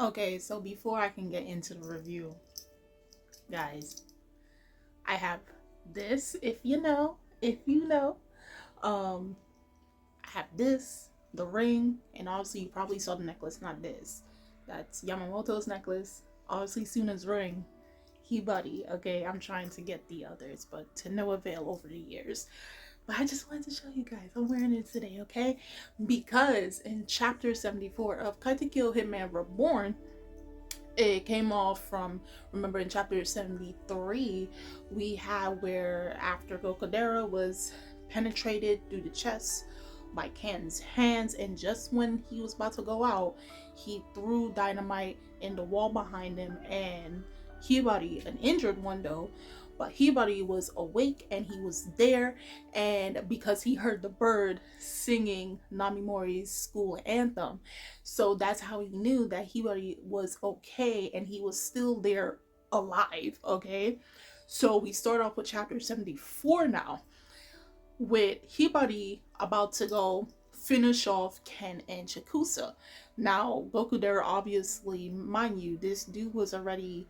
Okay, so before I can get into the review, guys, I have this, if you know, um, I have this, the ring, and obviously you probably saw the necklace, not this. That's Yamamoto's necklace, obviously Suna's ring, Hibari, okay, I'm trying to get the others, but to no avail over the years. But I just wanted to show you guys, I'm wearing it today, okay? Because in chapter 74 of Katekyo Hitman Reborn, it came off from, remember in chapter 73 we had where after Gokodera was penetrated through the chest by Ken's hands, and just when he was about to go out, he threw dynamite in the wall behind him, and Hibari, an injured one though, but Hibari was awake and he was there, and because he heard the bird singing Namimori's school anthem, so that's how he knew that Hibari was okay and he was still there alive, okay? So we start off with chapter 74 now, with Hibari about to go finish off Ken and Chikusa. Now, Gokudera, obviously, mind you, this dude was already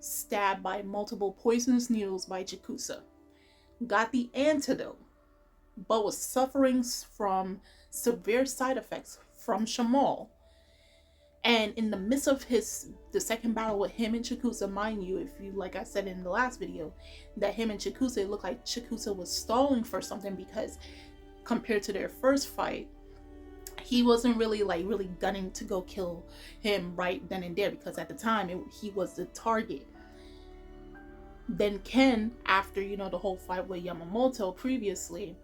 stabbed by multiple poisonous needles by Chikusa. Got the antidote, but was suffering from severe side effects from Shamal. And in the midst of the second battle with him and Chikusa, mind you, if you, like I said in the last video, that him and Chikusa, it looked like Chikusa was stalling for something, because compared to their first fight, he wasn't really gunning to go kill him right then and there, because at the time he was the target. Then Ken, after the whole fight with Yamamoto previously,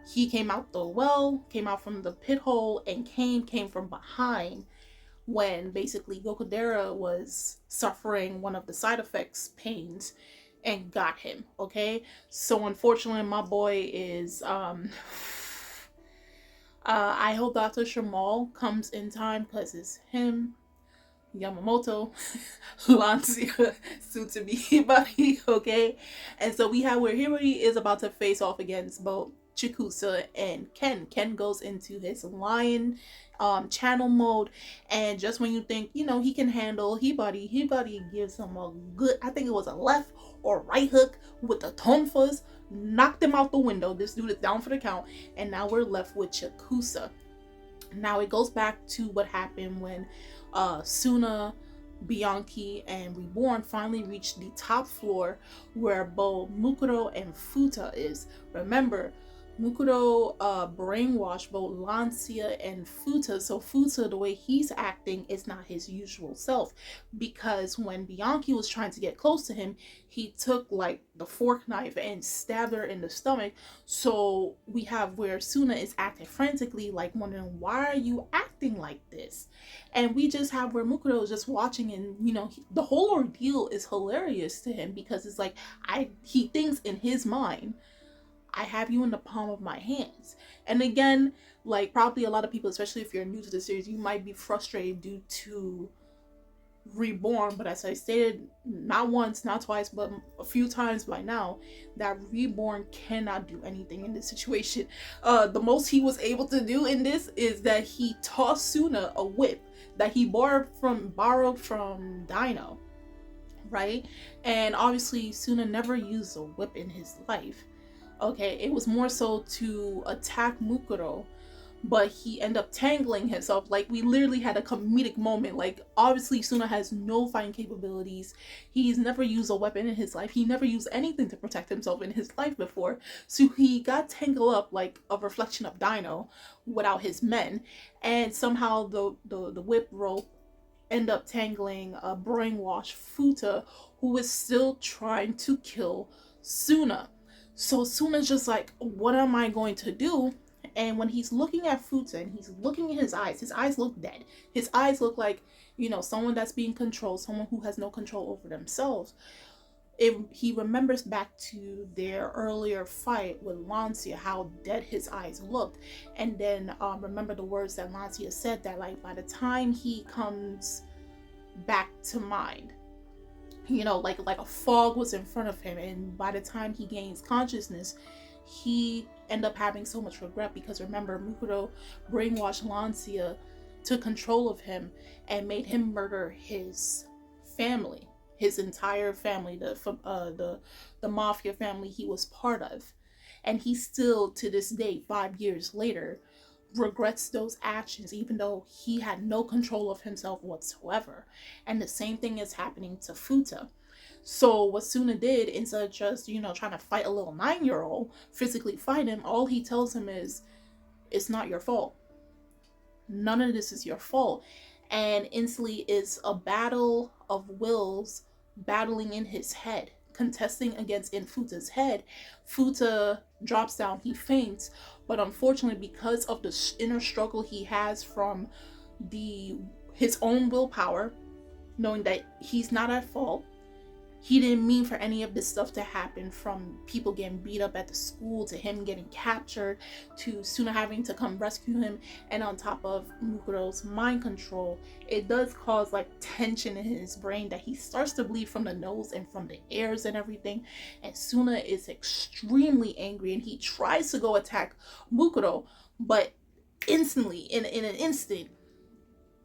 he came out from the pit hole, and came from behind when basically Gokudera was suffering one of the side effects pains, and got him. Okay, so unfortunately my boy is I hope Dr. Shamal comes in time, because it's him, Yamamoto, Lancia, soon to be Hibari, okay? And so we have where Hibari is about to face off against both Chikusa and Ken. Ken goes into his lion channel mode, and just when you think he can handle Hibari gives him a good, I think it was a left or right hook with the tonfas, knocked him out the window. This dude is down for the count, and now we're left with Chikusa. Now it goes back to what happened when Suna, Bianchi, and Reborn finally reached the top floor where both Mukuro and Futa is. Remember, Mukuro brainwashed both Lancia and Futa, so Futa, the way he's acting is not his usual self, because when Bianchi was trying to get close to him, he took the fork knife and stabbed her in the stomach. So we have where Suna is acting frantically, wondering, why are you acting like this? And we just have where Mukuro is just watching, and the whole ordeal is hilarious to him, because it's he thinks in his mind, I have you in the palm of my hands. And again, probably a lot of people, especially if you're new to the series, you might be frustrated due to Reborn, but as I stated, not once, not twice, but a few times by now, that Reborn cannot do anything in this situation. The most he was able to do in this is that he tossed Suna a whip that he borrowed from Dino, right? And obviously Suna never used a whip in his life. Okay, it was more so to attack Mukuro, but he ended up tangling himself. We literally had a comedic moment. Obviously Suna has no fighting capabilities. He's never used a weapon in his life. He never used anything to protect himself in his life before. So he got tangled up like a reflection of Dino without his men. And somehow the whip rope ended up tangling a brainwashed Futa, who is still trying to kill Suna. So Suna's just what am I going to do? And when he's looking at Futa and he's looking at his eyes look dead. His eyes look like, someone that's being controlled, someone who has no control over themselves. He remembers back to their earlier fight with Lancia, how dead his eyes looked. And then remember the words that Lancia said, that by the time he comes back to mind, like a fog was in front of him, and by the time he gains consciousness, he end up having so much regret, because remember, Mukuro brainwashed Lancia took control of him and made him murder his family, his entire family, the mafia family he was part of. And he still, to this day, 5 years later, regrets those actions, even though he had no control of himself whatsoever. And the same thing is happening to Futa. So what Suna did, instead of just, trying to fight a little 9-year-old, physically fight him, all he tells him is, it's not your fault. None of this is your fault. And instantly it's a battle of wills battling in his head, contesting against in Futa's head. Futa drops down, he faints, but unfortunately, because of the inner struggle he has from his own willpower, knowing that he's not at fault, he didn't mean for any of this stuff to happen, from people getting beat up at the school, to him getting captured, to Suna having to come rescue him, and on top of Mukuro's mind control, it does cause like tension in his brain that he starts to bleed from the nose and from the ears and everything. And Suna is extremely angry, and he tries to go attack Mukuro, but instantly, in an instant,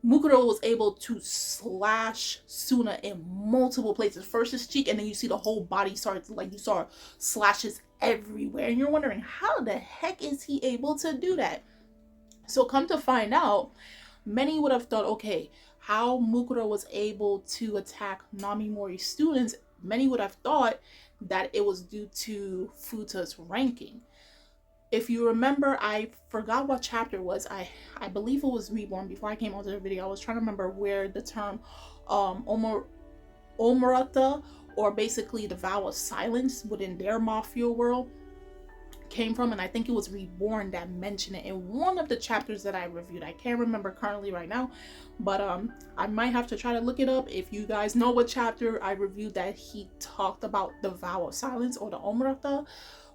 Mukuro was able to slash Suna in multiple places. First his cheek, and then you see the whole body starts, like you saw slashes everywhere. And you're wondering, how the heck is he able to do that? So come to find out, many would have thought, okay, how Mukuro was able to attack Namimori's students, many would have thought that it was due to Futa's ranking. If you remember, I forgot what chapter it was. I believe it was Reborn. Before I came onto the video, I was trying to remember where the term Omerata, or basically the vow of silence within their mafia world, came from, and I think it was Reborn that mentioned it in one of the chapters that I reviewed. I can't remember currently right now, but I might have to try to look it up. If you guys know what chapter I reviewed that he talked about the vow of silence or the Omerata,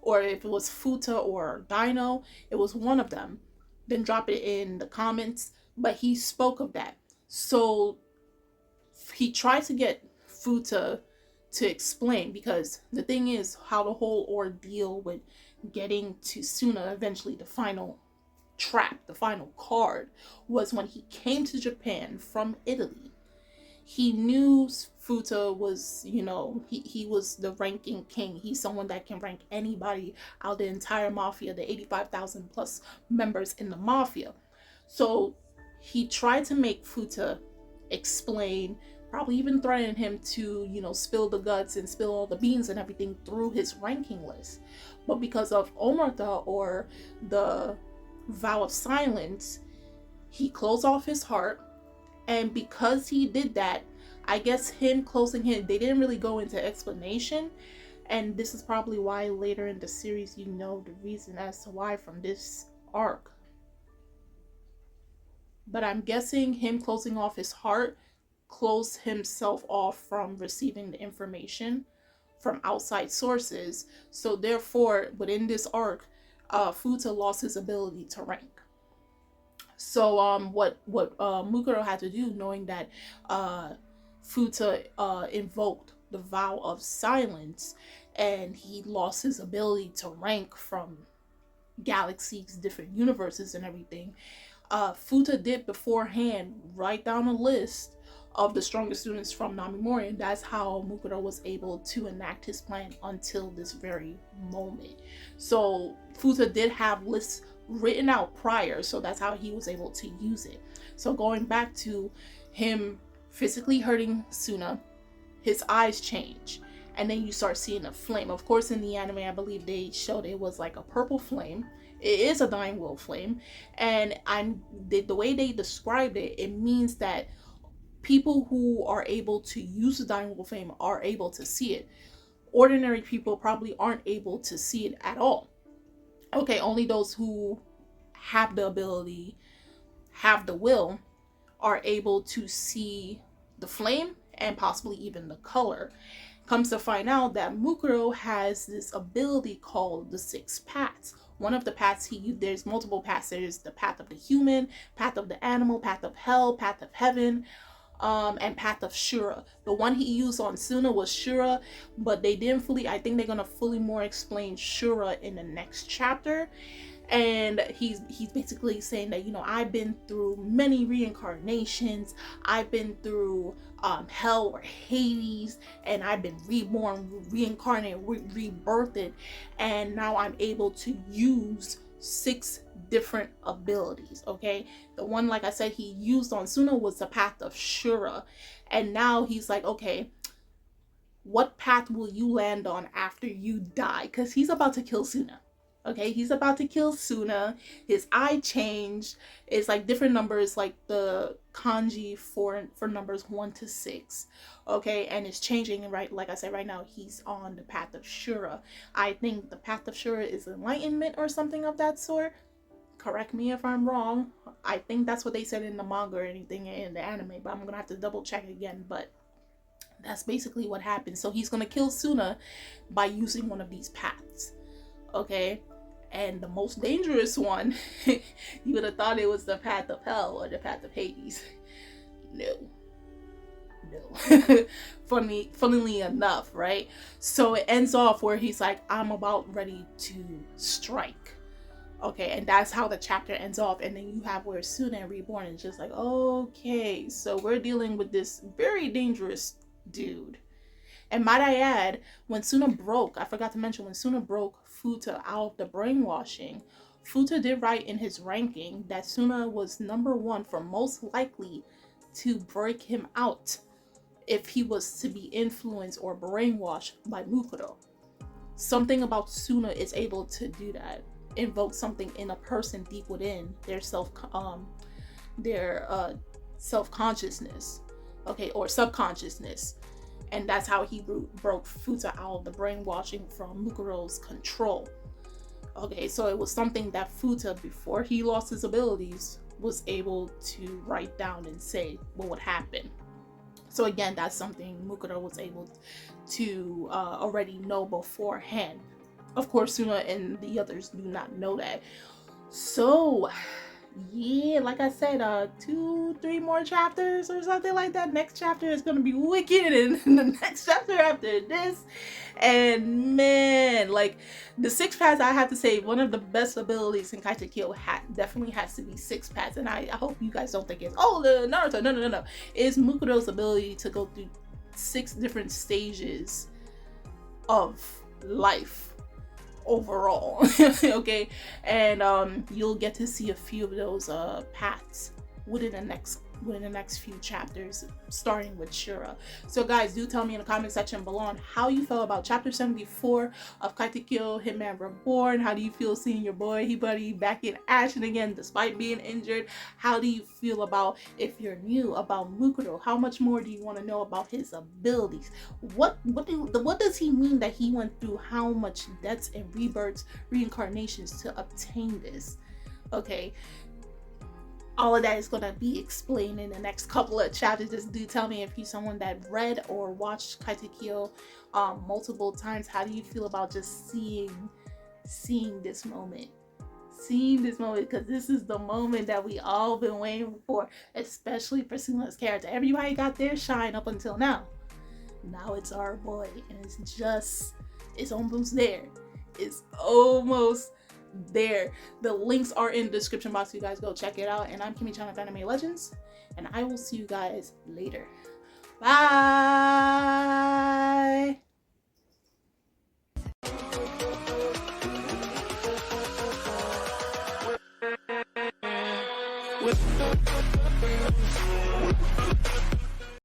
or if it was Futa or Dino, it was one of them, then drop it in the comments. But he spoke of that. So he tried to get Futa to explain, because the thing is, how the whole ordeal with getting to Suna, eventually the final trap, the final card, was when he came to Japan from Italy. He knew Futa was, he was the ranking king. He's someone that can rank anybody out of the entire mafia, the 85,000 plus members in the mafia. So he tried to make Futa explain, probably even threatened him to, spill the guts and spill all the beans and everything through his ranking list. But because of Omerta, or the vow of silence, he closed off his heart. And because he did that, I guess him closing him, they didn't really go into explanation. And this is probably why later in the series, the reason as to why from this arc. But I'm guessing him closing off his heart closed himself off from receiving the information from outside sources. So therefore, within this arc, Futa lost his ability to rank. So what Mukuro had to do, knowing that Futa invoked the vow of silence, and he lost his ability to rank from galaxies, different universes and everything, Futa did beforehand write down a list of the strongest students from Namimori, and that's how Mukuro was able to enact his plan until this very moment. So Futa did have lists written out prior, so that's how he was able to use it. So going back to him physically hurting Suna, his eyes change, and then you start seeing a flame. Of course, in the anime, I believe they showed it was like a purple flame. It is a dying will flame, and the way they described it, it means that people who are able to use the dying will flame are able to see it. Ordinary people probably aren't able to see it at all. Okay, only those who have the ability, have the will, are able to see the flame and possibly even the color. Comes to find out that Mukuro has this ability called the 6 paths. One of the paths there's multiple paths. There's the path of the human, path of the animal, path of hell, path of heaven, and path of Shura. The one he used on Suna was Shura, but they didn't fully, I think they're going to fully more explain Shura in the next chapter. And he's basically saying that, you know, I've been through many reincarnations, I've been through hell or Hades, and I've been reborn, reincarnated, rebirthed, and now I'm able to use 6 different abilities. Okay, the one, like I said, he used on Suna was the path of Shura, and now he's like, okay, what path will you land on after you die? Because he's about to kill Suna. Okay, he's about to kill Suna. His eye changed. It's like different numbers, like the kanji for numbers 1 to 6. Okay, and it's changing, right? Like I said, right now he's on the path of Shura. I think the path of Shura is enlightenment or something of that sort. Correct me if I'm wrong. I think that's what they said in the manga or anything in the anime, but I'm gonna have to double check again. But that's basically what happens. So he's gonna kill Suna by using one of these paths. Okay, and the most dangerous one, you would have thought it was the path of hell or the path of Hades. No. Funnily enough, right? So it ends off where he's like, I'm about ready to strike. Okay, and that's how the chapter ends off. And then you have where Suna Reborn is just like, okay, so we're dealing with this very dangerous dude. And might I add, when Suna broke, I forgot to mention, when Suna broke Futa out of the brainwashing, Futa did write in his ranking that Suna was number 1 for most likely to break him out if he was to be influenced or brainwashed by Mukuro. Something about Suna is able to do that. Invoke something in a person deep within their self-consciousness, okay, or subconsciousness. And that's how he broke Futa out of the brainwashing from Mukuro's control. Okay, so it was something that Futa, before he lost his abilities, was able to write down and say what would happen. So again, that's something Mukuro was able to already know beforehand. Of course, Suna and the others do not know that. So yeah, like I said, 2-3 more chapters or something like that. Next chapter is gonna be wicked, and the next chapter after this. And man, like the 6 paths, I have to say, one of the best abilities in Katekyo definitely has to be 6 paths. And I hope you guys don't think it's, oh, the Naruto. No. It's Mukuro's ability to go through 6 different stages of life overall. Okay, and you'll get to see a few of those paths within the next few chapters, starting with Shura. So guys, do tell me in the comment section below on how you felt about chapter 74 of Katekyo Hitman Reborn. How do you feel seeing your boy Hibari back in action again despite being injured? How do you feel about, if you're new, about Mukuro? How much more do you want to know about his abilities? What does he mean that he went through how much deaths and rebirths, reincarnations to obtain this? Okay, all of that is going to be explained in the next couple of chapters. Just do tell me, if you're someone that read or watched Katekyo multiple times, how do you feel about just seeing this moment? Because this is the moment that we all been waiting for, especially for Suna's character. Everybody got their shine up until now. Now it's our boy, and it's almost there. It's almost there. The links are in the description box, so you guys go check it out. And I'm Kimmy-chan of Anime Legends, and I will see you guys later. Bye.